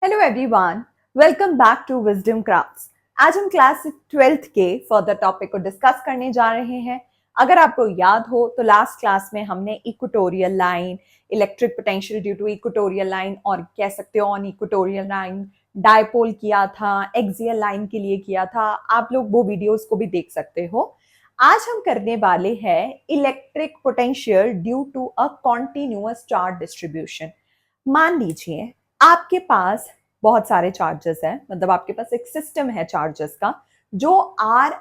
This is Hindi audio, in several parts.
Hello everyone, welcome back to wisdom crafts. आज हम क्लास 12th के फर्दर टॉपिक को डिस्कस करने जा रहे हैं। अगर आपको याद हो तो लास्ट क्लास में हमने equatorial line, electric potential due to equatorial line और कह सकते हो ऑन इक्वेटोरियल लाइन, डायपोल किया था, एक्सियल लाइन के लिए किया था। आप लोग वो वीडियोस को भी देख सकते हो। आज हम करने वाले हैं electric potential due to a continuous charge distribution. मान लीजिए आपके पास बहुत सारे चार्जेस हैं, मतलब आपके पास एक सिस्टम है चार्जेस का जो आर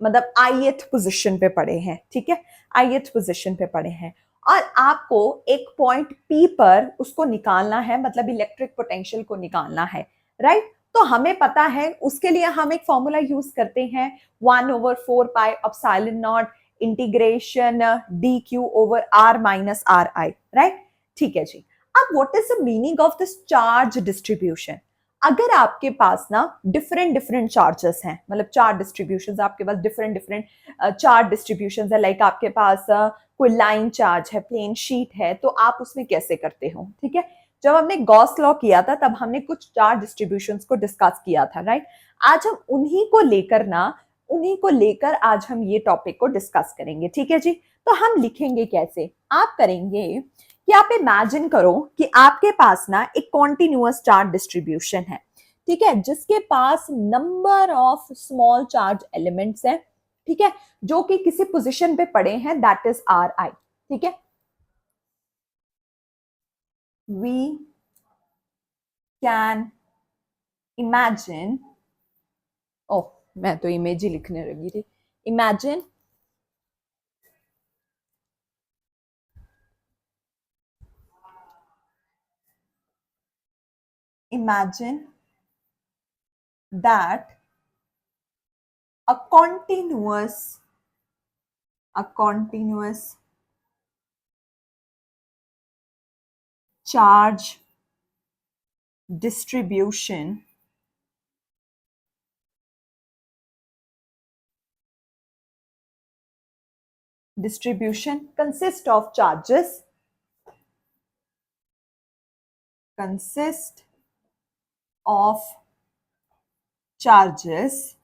मतलब ith पोजीशन पे पड़े हैं। ठीक है, ith पोजीशन पे पड़े हैं और आपको एक पॉइंट P पर उसको निकालना है, मतलब इलेक्ट्रिक पोटेंशियल को निकालना है। राइट, तो हमें पता है उसके लिए हम एक फॉर्मूला यूज करते हैं 1/4 pi epsilon not integration dq/r-ri। Right, ठीक है जी। अब what is the meaning of this charge distribution? अगर आपके पास ना डिफरेंट डिफरेंट चार्जेस हैं, मतलब चार्ज डिस्ट्रीब्यूशन आपके पास डिफरेंट डिफरेंट चार्ज डिस्ट्रीब्यूशन है, लाइक आपके पास कोई लाइन चार्ज है, प्लेन शीट है, तो आप उसमें कैसे करते हो? ठीक है, जब हमने गॉस लॉ किया था तब हमने कुछ चार्ज डिस्ट्रीब्यूशंस को डिस्कस किया था। राइट, आज हम उन्हीं को लेकर आज हम ये टॉपिक को डिस्कस करेंगे। ठीक है जी, तो हम लिखेंगे कैसे? आप करेंगे कि आप इमेजिन करो कि आपके पास ना एक कॉन्टिन्यूअस चार्ज डिस्ट्रीब्यूशन है। ठीक है, जिसके पास number of small charge elements हैं। ठीक है, जो कि किसी पोजीशन पे पड़े हैं, दैट इज आर आई। ठीक है, वी कैन इमेजिन, ओह मैं तो इमेज ही लिखने लगी थी। Imagine imagine that a continuous charge distribution consists of charges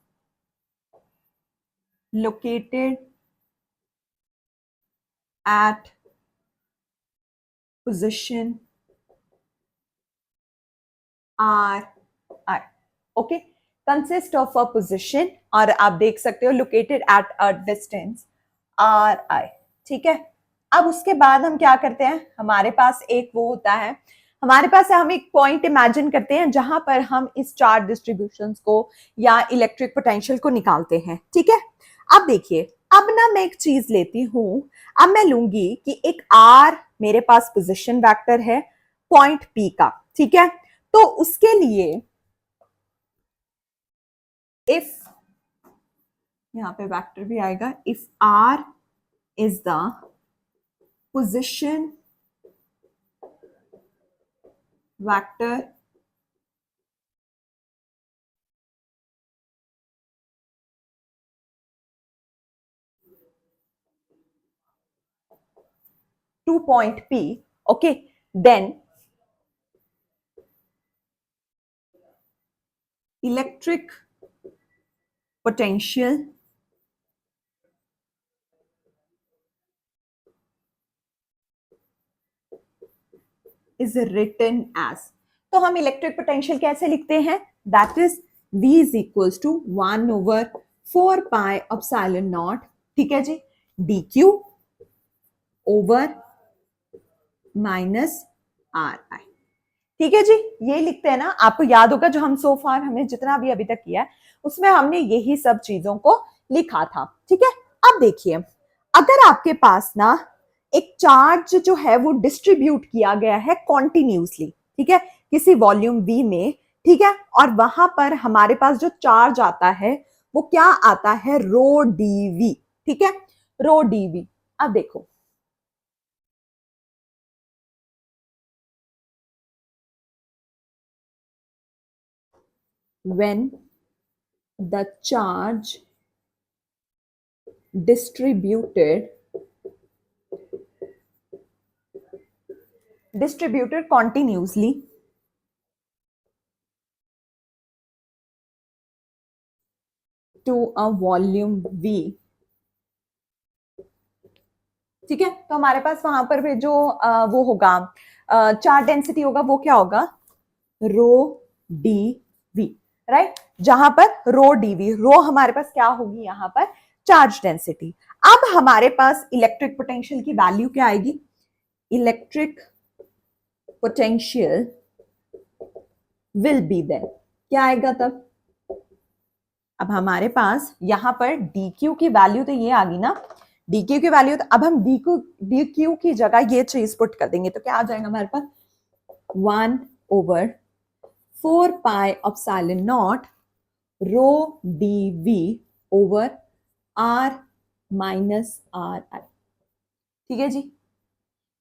located at position r i। Okay, consist of a position, और आप देख सकते हो located at a distance are I. ठीक है, अब उसके बाद हम क्या करते हैं? हमारे पास एक वो होता है, हमारे पास हम एक पॉइंट इमेजिन करते हैं जहां पर हम इस चार्ज डिस्ट्रीब्यूशंस को या इलेक्ट्रिक पोटेंशियल को निकालते हैं। ठीक है, अब देखिए, अब ना मैं एक चीज लेती हूं। अब मैं लूंगी कि एक आर मेरे पास पोजिशन वेक्टर है पॉइंट पी का। ठीक है, तो उसके लिए इफ, यहां पे वेक्टर भी आएगा, if R is the position vector to point P, okay, then electric potential is written as, तो हम इलेक्ट्रिक पोटेंशियल कैसे लिखते हैं? That is V is equals to 1/4 pi epsilon naught, ठीक है जी, dq over minus ri। ठीक है जी, ये लिखते हैं ना। आपको याद होगा जो हम सो फार हमने जितना भी अभी तक किया है उसमें हमने यही सब चीजों को लिखा था। ठीक है, अब देखिए, अगर आपके पास ना एक चार्ज जो है वो डिस्ट्रीब्यूट किया गया है कॉन्टिन्यूसली, ठीक है, किसी वॉल्यूम V में, ठीक है, और वहां पर हमारे पास जो चार्ज आता है वो क्या आता है? रो dV। ठीक है, रो dV। अब देखो, when the charge distributed continuously to a volume V, ठीक है। तो हमारे पास वहां पर भी जो वो होगा चार्ज डेंसिटी होगा, वो क्या होगा, रो डी वी, राइट। जहां पर रो डी वी, रो हमारे पास क्या होगी यहाँ पर, चार्ज डेंसिटी। अब हमारे पास इलेक्ट्रिक पोटेंशियल की वैल्यू क्या आएगी, electric potential will be then, क्या आएगा तब। अब हमारे पास यहाँ पर डी क्यू की वैल्यू तो ये आ गई ना, डी क्यू की वैल्यू, तो अब हम डी क्यू की जगह ये चीज पुट कर देंगे, तो क्या आ जाएगा हमारे पास 1/4πε0 rho D V over R minus R I, ठीक है जी।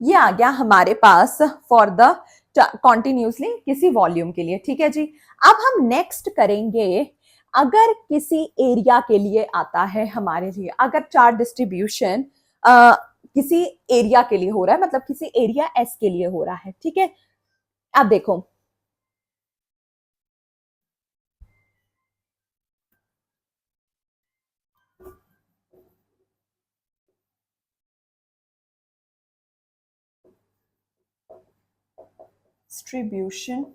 ये आ गया हमारे पास फॉर द कॉन्टिन्यूसली किसी वॉल्यूम के लिए, ठीक है जी। अब हम नेक्स्ट करेंगे, अगर किसी एरिया के लिए आता है हमारे लिए, अगर चार्ज डिस्ट्रीब्यूशन किसी एरिया के लिए हो रहा है, मतलब किसी एरिया एस के लिए हो रहा है, ठीक है। अब देखो, distribution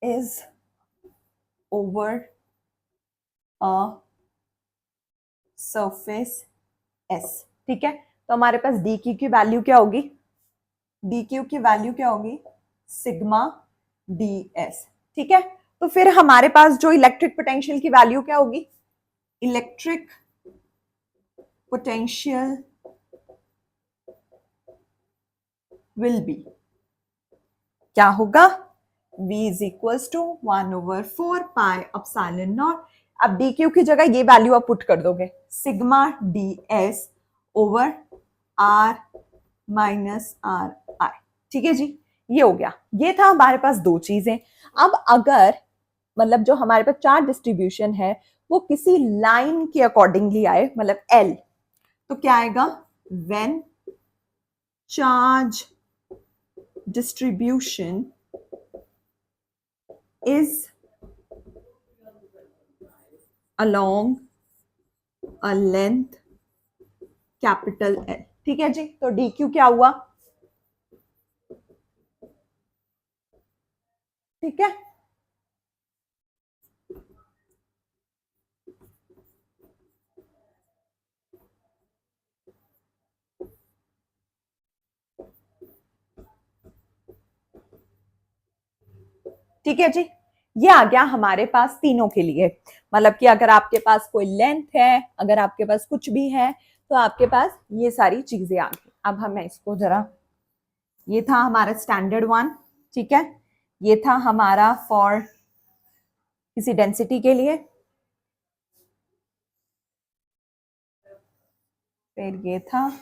is over a surface S, ठीक है। तो हमारे पास डी क्यू की वैल्यू क्या होगी, डी क्यू की वैल्यू क्या होगी, सिग्मा डी एस, ठीक है। तो फिर हमारे पास जो इलेक्ट्रिक पोटेंशियल की वैल्यू क्या होगी, इलेक्ट्रिक पोटेंशियल विल बी, क्या होगा, V इज इक्वल्स टू 1/4πε0। अब डी क्यू की जगह ये वैल्यू आप पुट कर दोगे, sigma D S over R minus R I, ठीक है जी। ये हो गया, ये था हमारे पास दो चीजें। अब अगर मतलब जो हमारे पास चार्ज डिस्ट्रीब्यूशन है वो किसी लाइन के अकॉर्डिंगली आए, मतलब L, तो क्या आएगा, when charge distribution is along a length capital L, ठीक है जी। तो डी क्यू क्या हुआ, ठीक है। ठीक है जी, ये आ गया हमारे पास तीनों के लिए, मतलब कि अगर आपके पास कोई लेंथ है, अगर आपके पास कुछ भी है, तो आपके पास ये सारी चीजें आ गई। अब हम इसको जरा, ये था हमारा स्टैंडर्ड वन, ठीक है। ये था हमारा फॉर किसी डेंसिटी के लिए, फिर ये था,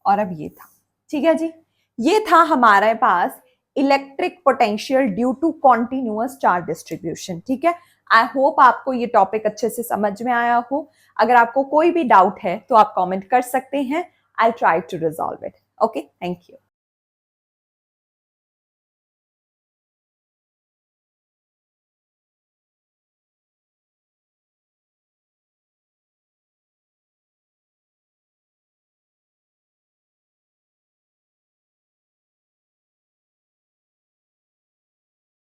और अब ये था, ठीक है जी। ये था हमारे पास electric potential due to continuous charge distribution, ठीक है। आई होप आपको ये टॉपिक अच्छे से समझ में आया हो। अगर आपको कोई भी डाउट है तो आप कमेंट कर सकते हैं, I try to resolve it. Okay, thank you.